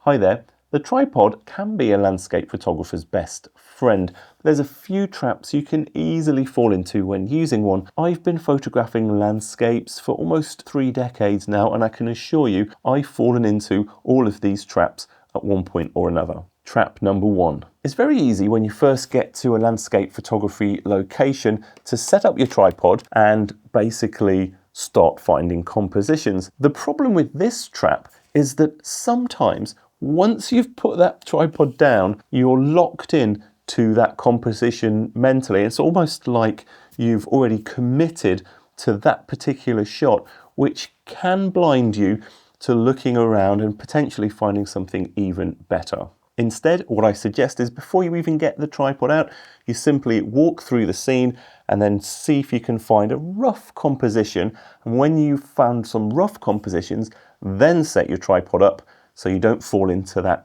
Hi there. The tripod can be a landscape photographer's best friend. There's a few traps you can easily fall into when using one. I've been photographing landscapes for almost 3 decades now, and I can assure you I've fallen into all of these traps at one point or another. Trap number 1. It's very easy when you first get to a landscape photography location to set up your tripod and basically start finding compositions. The problem with this trap is that sometimes once you've put that tripod down, you're locked in to that composition mentally. It's almost like you've already committed to that particular shot, which can blind you to looking around and potentially finding something even better. Instead, what I suggest is before you even get the tripod out, you simply walk through the scene and then see if you can find a rough composition. And when you've found some rough compositions, then set your tripod up so you don't fall into that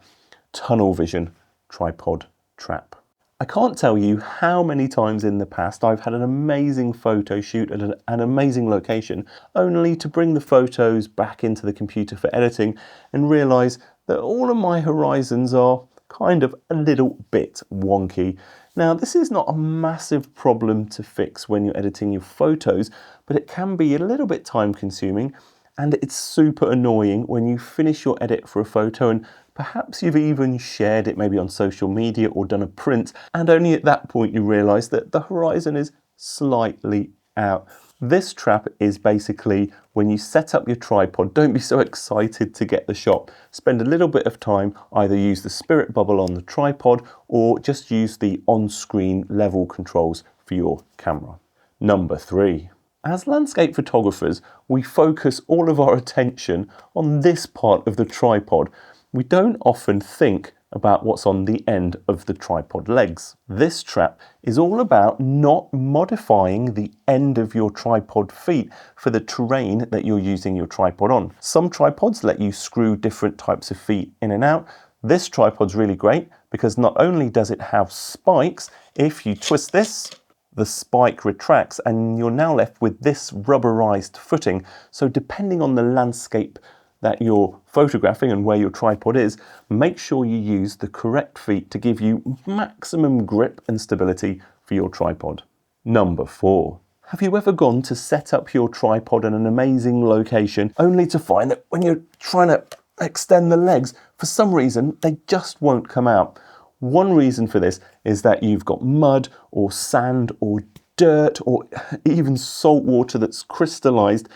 tunnel vision tripod trap. I can't tell you how many times in the past I've had an amazing photo shoot at an amazing location, only to bring the photos back into the computer for editing and realise that all of my horizons are kind of a little bit wonky. Now, this is not a massive problem to fix when you're editing your photos, but it can be a little bit time consuming, and it's super annoying when you finish your edit for a photo and perhaps you've even shared it maybe on social media or done a print, and only at that point you realise that the horizon is slightly out. This trap is basically when you set up your tripod, don't be so excited to get the shot. Spend a little bit of time, either use the spirit bubble on the tripod or just use the on-screen level controls for your camera. Number 3. As landscape photographers, we focus all of our attention on this part of the tripod. We don't often think about what's on the end of the tripod legs. This trap is all about not modifying the end of your tripod feet for the terrain that you're using your tripod on. Some tripods let you screw different types of feet in and out. This tripod's really great because not only does it have spikes, if you twist this, the spike retracts and you're now left with this rubberized footing. So depending on the landscape that you're photographing and where your tripod is, make sure you use the correct feet to give you maximum grip and stability for your tripod. Number 4. Have you ever gone to set up your tripod in an amazing location only to find that when you're trying to extend the legs, for some reason they just won't come out? One reason for this is that you've got mud or sand or dirt or even salt water that's crystallized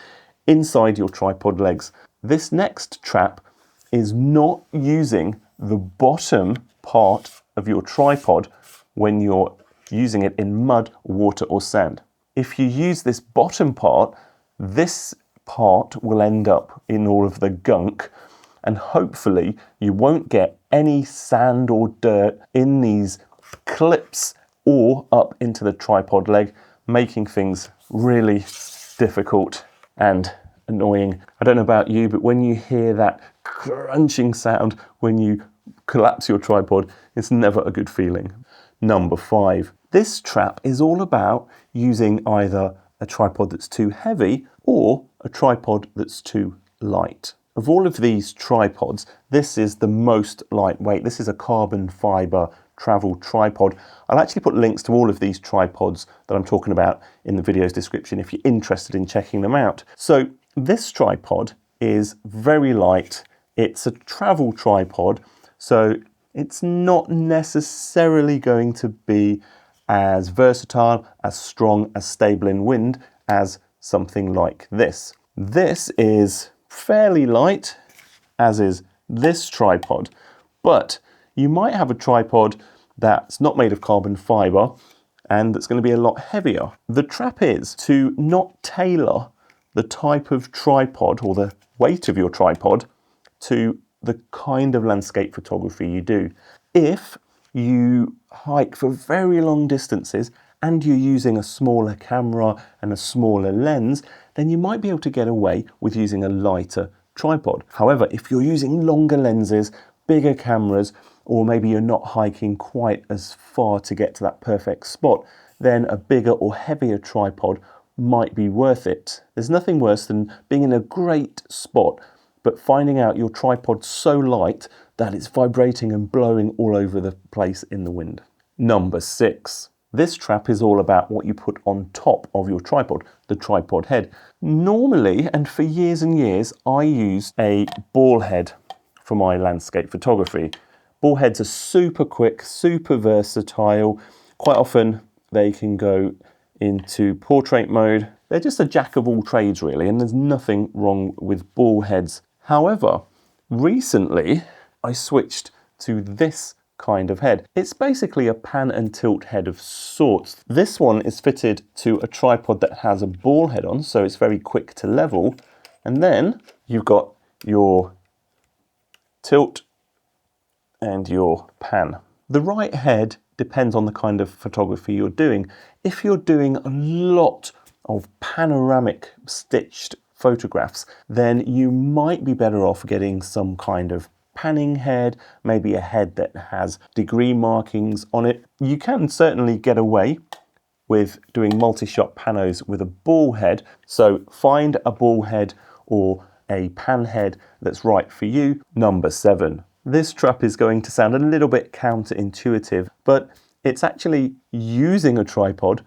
inside your tripod legs. This next trap is not using the bottom part of your tripod when you're using it in mud, water or sand. If you use this bottom part, this part will end up in all of the gunk, and hopefully you won't get any sand or dirt in these clips or up into the tripod leg, making things really difficult and annoying. I don't know about you, but when you hear that crunching sound when you collapse your tripod, it's never a good feeling. Number 5. This trap is all about using either a tripod that's too heavy or a tripod that's too light. Of all of these tripods, this is the most lightweight. This is a carbon fiber travel tripod. I'll actually put links to all of these tripods that I'm talking about in the video's description if you're interested in checking them out. So this tripod is very light. It's a travel tripod, so it's not necessarily going to be as versatile, as strong, as stable in wind as something like this. This is fairly light, as is this tripod, but you might have a tripod that's not made of carbon fiber and that's going to be a lot heavier. The trap is to not tailor the type of tripod or the weight of your tripod to the kind of landscape photography you do. If you hike for very long distances and you're using a smaller camera and a smaller lens, then you might be able to get away with using a lighter tripod. However, if you're using longer lenses, bigger cameras, or maybe you're not hiking quite as far to get to that perfect spot, then a bigger or heavier tripod might be worth it. There's nothing worse than being in a great spot but finding out your tripod's so light that it's vibrating and blowing all over the place in the wind. Number 6. This trap is all about what you put on top of your tripod, the tripod head. Normally, and for years and years, I used a ball head for my landscape photography. Ball heads are super quick, super versatile. Quite often they can go into portrait mode. They're just a jack of all trades really, and there's nothing wrong with ball heads. However, recently I switched to this kind of head. It's basically a pan and tilt head of sorts. This one is fitted to a tripod that has a ball head on, so it's very quick to level. And then you've got your tilt and your pan. The right head depends on the kind of photography you're doing. If you're doing a lot of panoramic stitched photographs, then you might be better off getting some kind of panning head, maybe a head that has degree markings on it. You can certainly get away with doing multi-shot panos with a ball head, so find a ball head or a pan head that's right for you. Number 7. This trap is going to sound a little bit counterintuitive, but it's actually using a tripod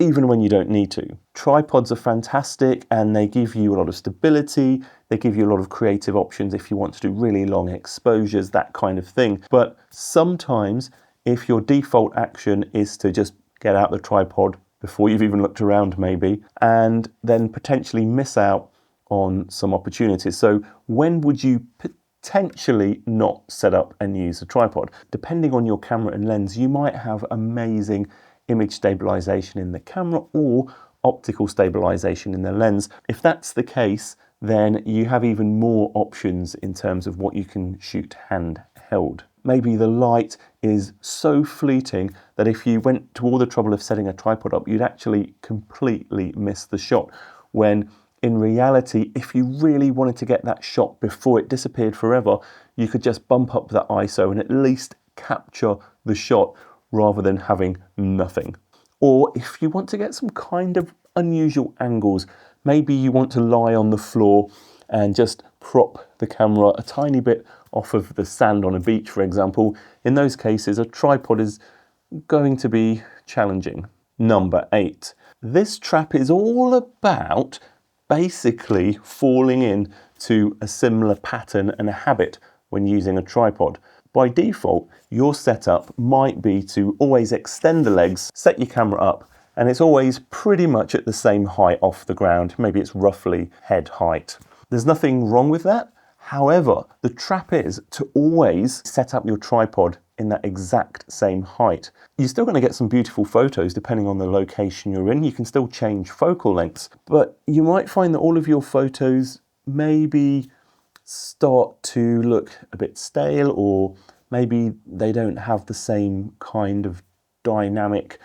even when you don't need to. Tripods are fantastic and they give you a lot of stability, they give you a lot of creative options if you want to do really long exposures, that kind of thing. But sometimes if your default action is to just get out the tripod before you've even looked around maybe, and then potentially miss out on some opportunities. So when would you potentially not set up and use a tripod? Depending on your camera and lens, you might have amazing image stabilization in the camera or optical stabilization in the lens. If that's the case, then you have even more options in terms of what you can shoot handheld. Maybe the light is so fleeting that if you went to all the trouble of setting a tripod up, you'd actually completely miss the shot. When in reality, if you really wanted to get that shot before it disappeared forever, you could just bump up that ISO and at least capture the shot rather than having nothing. Or if you want to get some kind of unusual angles, maybe you want to lie on the floor and just prop the camera a tiny bit off of the sand on a beach, for example. In those cases, a tripod is going to be challenging. Number 8. This trap is all about basically falling into a similar pattern and a habit when using a tripod. By default, your setup might be to always extend the legs, set your camera up, and it's always pretty much at the same height off the ground. Maybe it's roughly head height. There's nothing wrong with that. However, the trap is to always set up your tripod in that exact same height. You're still going to get some beautiful photos depending on the location you're in. You can still change focal lengths, but you might find that all of your photos maybe start to look a bit stale, or maybe they don't have the same kind of dynamic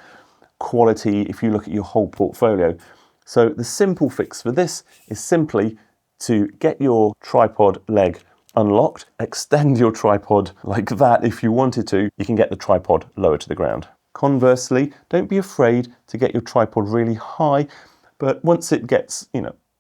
quality if you look at your whole portfolio. So the simple fix for this is simply to get your tripod leg unlocked, extend your tripod like that if you wanted to. You can get the tripod lower to the ground. Conversely, don't be afraid to get your tripod really high, but once it gets,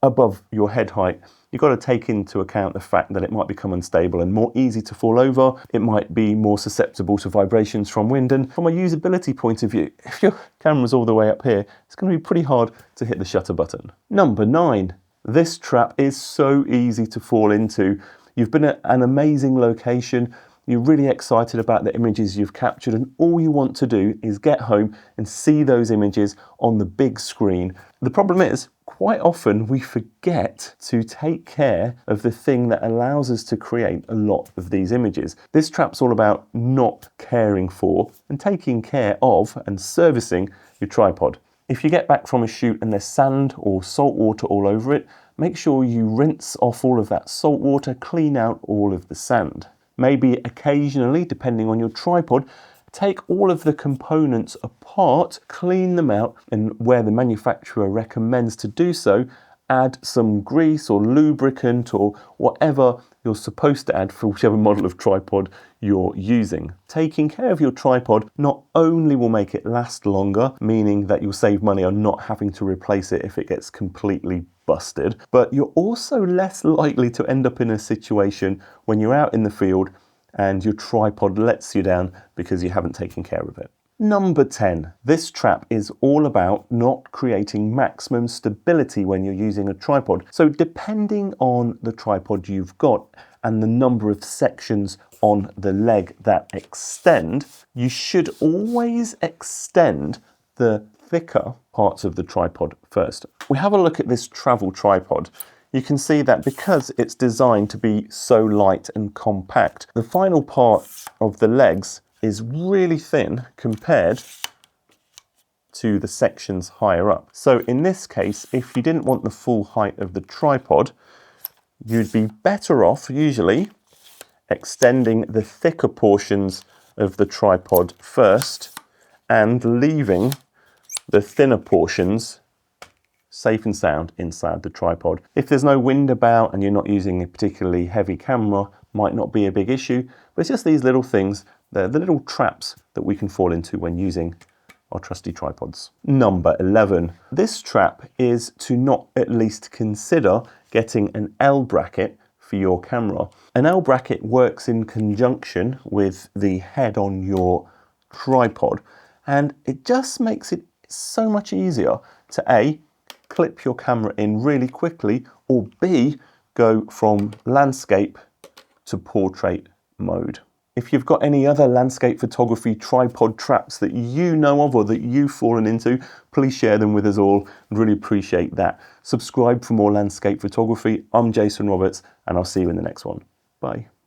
above your head height, you've got to take into account the fact that it might become unstable and more easy to fall over. It might be more susceptible to vibrations from wind, and from a usability point of view, if your camera's all the way up here, it's going to be pretty hard to hit the shutter button. Number 9. This trap is so easy to fall into. You've been at an amazing location, you're really excited about the images you've captured, and all you want to do is get home and see those images on the big screen. The problem is, quite often we forget to take care of the thing that allows us to create a lot of these images. This trap's all about not caring for and taking care of and servicing your tripod. If you get back from a shoot and there's sand or salt water all over it, make sure you rinse off all of that salt water, clean out all of the sand. Maybe occasionally, depending on your tripod, take all of the components apart, clean them out, and where the manufacturer recommends to do so, add some grease or lubricant or whatever you're supposed to add for whichever model of tripod you're using. Taking care of your tripod not only will make it last longer, meaning that you'll save money on not having to replace it if it gets completely busted, but you're also less likely to end up in a situation when you're out in the field and your tripod lets you down because you haven't taken care of it. Number 10. This trap is all about not creating maximum stability when you're using a tripod. So depending on the tripod you've got and the number of sections on the leg that extend, you should always extend the thicker parts of the tripod first. We have a look at this travel tripod. You can see that because it's designed to be so light and compact, the final part of the legs is really thin compared to the sections higher up. So in this case, if you didn't want the full height of the tripod, you'd be better off usually extending the thicker portions of the tripod first and leaving the thinner portions safe and sound inside the tripod. If there's no wind about and you're not using a particularly heavy camera, might not be a big issue, but it's just these little things, the little traps that we can fall into when using our trusty tripods. Number 11. This trap is to not at least consider getting an L bracket for your camera. An L bracket works in conjunction with the head on your tripod, and it just makes it so much easier to A, clip your camera in really quickly, or B, go from landscape to portrait mode. If you've got any other landscape photography tripod traps that you know of or that you've fallen into, please share them with us all. I'd really appreciate that. Subscribe for more landscape photography. I'm Jason Roberts, and I'll see you in the next one. Bye.